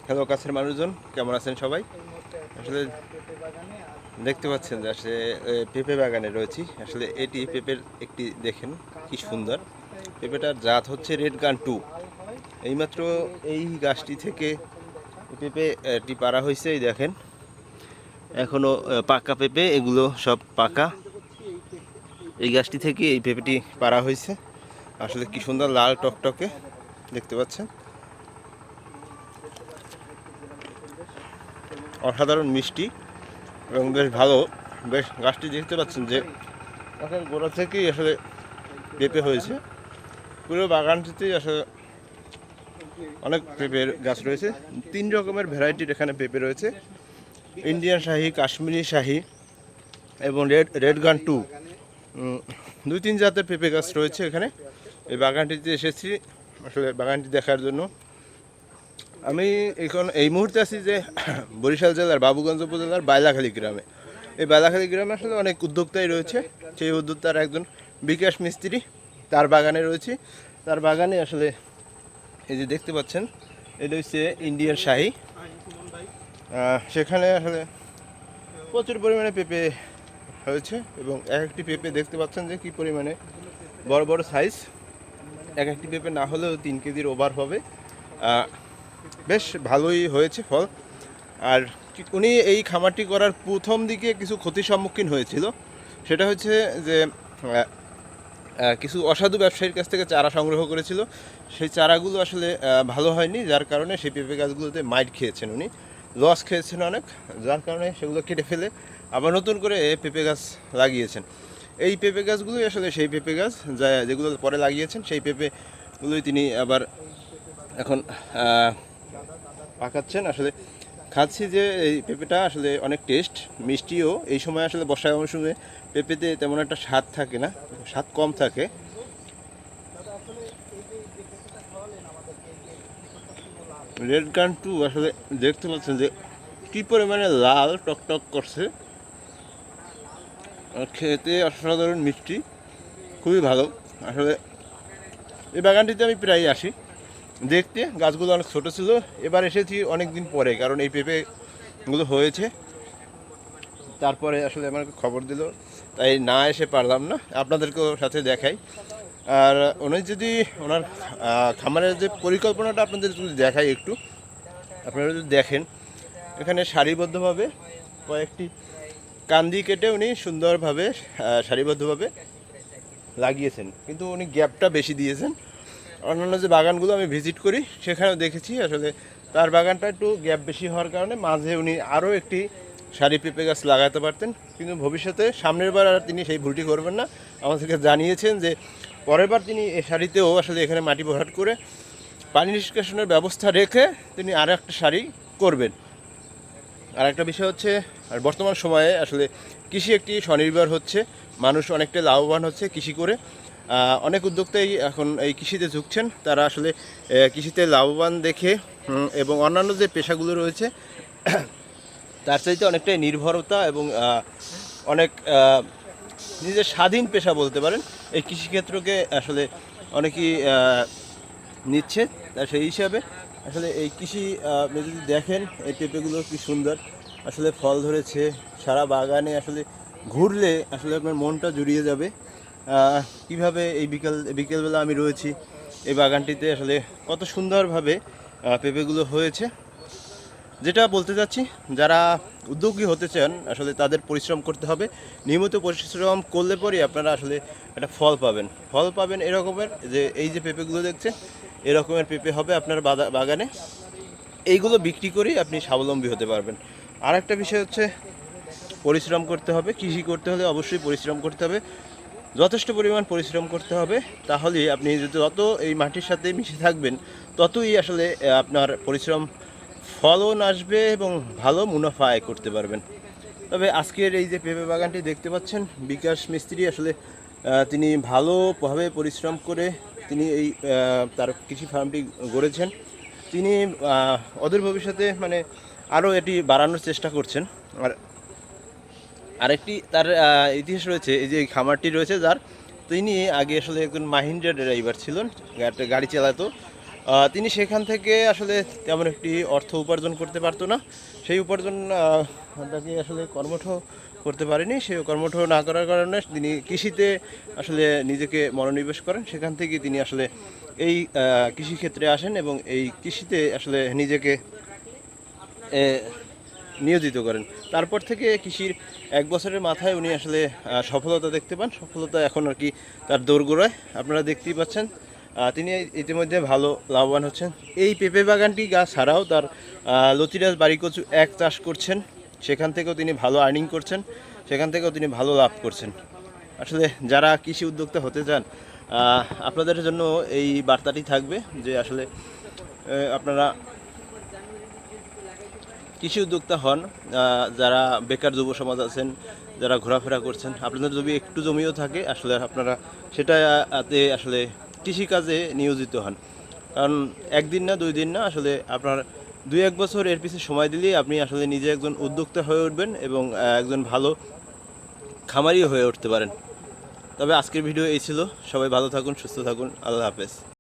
Hello কাছের মানুষজন, কেমন আছেন সবাই? আসলে দেখতে পাচ্ছেন যে আসলে পেঁপে বাগানে রয়েছি। আসলে এটি পেঁপের একটি দেখেন কি সুন্দর। পেঁপেটার জাত হচ্ছে রেড গান টু। এইমাত্র এই গাছটি থেকে পেঁপেটি পাড়া হয়েছে। এই দেখেন এখনো পাকা পেঁপে, এগুলো সব পাকা। এই গাছটি থেকে এই পেঁপেটি পাড়া হয়েছে। আসলে কি সুন্দর লাল টকটকে দেখতে পাচ্ছেন, অসাধারণ মিষ্টি এবং বেশ ভালো। বেশ গাছটি দেখতে পাচ্ছেন যে এখন গোড়া থেকেই আসলে পেঁপে হয়েছে। পুরো বাগানটিতেই আসলে অনেক পেঁপের গাছ রয়েছে। 3 রকমের ভ্যারাইটির এখানে পেঁপে রয়েছে: ইন্ডিয়ান শাহি, কাশ্মীরি শাহি এবং রেড গান টু। 2-3 জাতের পেঁপে গাছ রয়েছে এখানে। এই বাগানটিতে এসেছি আসলে বাগানটি দেখার জন্য। আমি এখন এই মুহূর্তে আছি যে বরিশাল জেলার বাবুগঞ্জ উপজেলার বাইলাখালী গ্রামে। এই বাইলাখালী গ্রামে আসলে অনেক উদ্যোক্তাই রয়েছে। সেই উদ্যোক্তার একজন বিকাশ মিস্ত্রি, তার বাগানে রয়েছে। তার বাগানে আসলে এই যে দেখতে পাচ্ছেন, এটা হচ্ছে ইন্ডিয়ান শাহি। সেখানে আসলে প্রচুর পরিমাণে পেঁপে হয়েছে এবং এক একটি পেঁপে দেখতে পাচ্ছেন যে কী পরিমাণে বড় বড় সাইজ। এক একটি পেঁপে না হলেও 3 কেজির ওভার হবে। বেশ ভালোই হয়েছে ফল। আর উনি এই খামারটি করার প্রথম দিকে কিছু ক্ষতির সম্মুখীন হয়েছিল। সেটা হচ্ছে যে কিছু অসাধু ব্যবসায়ীর কাছ থেকে চারা সংগ্রহ করেছিল। সেই চারাগুলো আসলে ভালো হয়নি, যার কারণে সেই পেঁপে গাছগুলোতে মাইট খেয়েছেন উনি, লস খেয়েছেন অনেক। যার কারণে সেগুলো কেটে ফেলে আবার নতুন করে পেঁপে গাছ লাগিয়েছেন। এই পেঁপে গাছগুলোই আসলে সেই পেঁপে গাছ যেগুলো পরে লাগিয়েছেন, সেই পেঁপেগুলোই তিনি আবার এখন পাকাচ্ছেন। আসলে খাচ্ছি যে এই পেঁপেটা আসলে অনেক টেস্ট, মিষ্টিও। এই সময় আসলে বর্ষা মৌসুমে পেঁপেতে তেমন একটা স্বাদ থাকে না, স্বাদ কম থাকে। রেড গান টু আসলে দেখতে পাচ্ছেন যে কী পরিমাণে লাল টকটক করছে, খেতে অসাধারণ মিষ্টি, খুবই ভালো। আসলে এই বাগানটিতে আমি প্রায় আসি দেখতে। গাছগুলো অনেক ছোটো ছিল, এবার এসেছি অনেক দিন পরে, কারণ এই পেঁপেগুলো হয়েছে। তারপরে আসলে আমাকে খবর দিল, তাই না এসে পারলাম না, আপনাদেরকেও সাথে দেখাই। আর উনি যদি ওনার খামারের যে পরিকল্পনাটা আপনাদের যদি দেখাই একটু, আপনারা যদি দেখেন, এখানে সারিবদ্ধভাবে কয়েকটি কান্দি কেটে উনি সুন্দরভাবে সারিবদ্ধভাবে লাগিয়েছেন, কিন্তু উনি গ্যাপটা বেশি দিয়েছেন। অন্যান্য যে বাগানগুলো আমি ভিজিট করি সেখানেও দেখেছি আসলে তার বাগানটা একটু গ্যাপ বেশি হওয়ার কারণে মাঝে উনি আরও একটি সারি পেঁপে গাছ লাগাতে পারতেন। কিন্তু ভবিষ্যতে সামনের বার আর তিনি সেই ভুলটি করবেন না। আমাদেরকে জানিয়েছেন যে পরের বার তিনি এ সারিতেও আসলে এখানে মাটি ভরাট করে পানি নিষ্কাশনের ব্যবস্থা রেখে তিনি আরও একটা সারি করবেন। আর একটা বিষয় হচ্ছে, আর বর্তমান সময়ে আসলে কৃষি একটি স্বনির্ভর হচ্ছে, মানুষ অনেকটা লাভবান হচ্ছে কৃষি করে। অনেক উদ্যোক্তাই এখন এই কৃষিতে ঝুঁকছেন। তারা আসলে কৃষিতে লাভবান দেখে এবং অন্যান্য যে পেশাগুলো রয়েছে তার চাইতে অনেকটাই নির্ভরতা এবং অনেক নিজের স্বাধীন পেশা বলতে পারেন এই কৃষিক্ষেত্রকে আসলে অনেকেই নিচ্ছে। তা সেই হিসাবে আসলে এই কৃষি আপনি যদি দেখেন, এই পেঁপেগুলো কি সুন্দর আসলে ফল ধরেছে। সারা বাগানে আসলে ঘুরলে আসলে আপনার মনটা জুড়িয়ে যাবে। কিভাবে এই বিকেলবেলা আমি রয়েছি এই বাগানটিতে, আসলে কত সুন্দরভাবে পেঁপেগুলো হয়েছে। যেটা বলতে চাচ্ছি, যারা উদ্যোগী হতে চান আসলে তাদের পরিশ্রম করতে হবে। নিয়মিত পরিশ্রম করলে পরেই আপনারা আসলে একটা ফল পাবেন এরকমের। যে এই যে পেঁপেগুলো দেখছেন, এরকমের পেঁপে হবে আপনার বাগানে। এইগুলো বিক্রি করেই আপনি স্বাবলম্বী হতে পারবেন। আর একটা বিষয় হচ্ছে, পরিশ্রম করতে হবে। কৃষি করতে হলে অবশ্যই পরিশ্রম করতে হবে, যথেষ্ট পরিমাণ পরিশ্রম করতে হবে। তাহলেই আপনি যত এই মাটির সাথে মিশে থাকবেন, ততই আসলে আপনার পরিশ্রম ফলন আসবে এবং ভালো মুনাফা আয় করতে পারবেন। তবে আজকের এই যে পেঁপে বাগানটি দেখতে পাচ্ছেন, বিকাশ মিস্ত্রি আসলে তিনি ভালোভাবে পরিশ্রম করে তিনি এই তার কৃষি ফার্মটি গড়েছেন। তিনি অদূর ভবিষ্যতে মানে আরও এটি বাড়ানোর চেষ্টা করছেন। আর আরেকটি তার ইতিহাস রয়েছে, এই যে খামারটি রয়েছে যার, তিনি আগে আসলে একজন মাহিন্দ্রা ড্রাইভার ছিলেন, গাড়ি চালাতো। তিনি সেখান থেকে আসলে তেমন একটি অর্থ উপার্জন করতে পারতো না। সেই উপার্জন তাকে আসলে কর্মঠ করতে পারেনি। সেই কর্মঠ না করার কারণে তিনি কৃষিতে আসলে নিজেকে মনোনিবেশ করেন। সেখান থেকে তিনি আসলে এই কৃষিক্ষেত্রে আসেন এবং এই কৃষিতে আসলে নিজেকে এ, নিয়োজিত করেন। তারপর থেকে কৃষির 1 বছরের মাথায় উনি আসলে সফলতা দেখতে পান। সফলতা এখন আর কি তার দোরগোড়ায়, আপনারা দেখতেই পাচ্ছেন। তিনি ইতিমধ্যে ভালো লাভবান হচ্ছেন। এই পেঁপে বাগানটি গাছ ছাড়াও তার লতিরাজ বাড়িকচু 1 চাষ করছেন, সেখান থেকেও তিনি ভালো আর্নিং করছেন, সেখান থেকেও তিনি ভালো লাভ করছেন। আসলে যারা কৃষি উদ্যোক্তা হতে চান, আপনাদের জন্য এই বার্তাটি থাকবে যে আসলে আপনারা কৃষি উদ্যোক্তা হন। যারা বেকার যুব সমাজ আছেন, যারা ঘোরাফেরা করছেন, আপনাদের যদি একটু জমিও থাকে আসলে আপনারা সেটাতে আসলে কৃষিকাজে নিয়োজিত হন। কারণ 1 দিন না 2 দিন না, আসলে আপনার 2-1 বছর এর পিছনে সময় দিলেই আপনি আসলে নিজে একজন উদ্যোক্তা হয়ে উঠবেন এবং একজন ভালো খামারিও হয়ে উঠতে পারেন। তবে আজকের ভিডিও এই ছিল। সবাই ভালো থাকুন, সুস্থ থাকুন। আল্লাহ হাফেজ।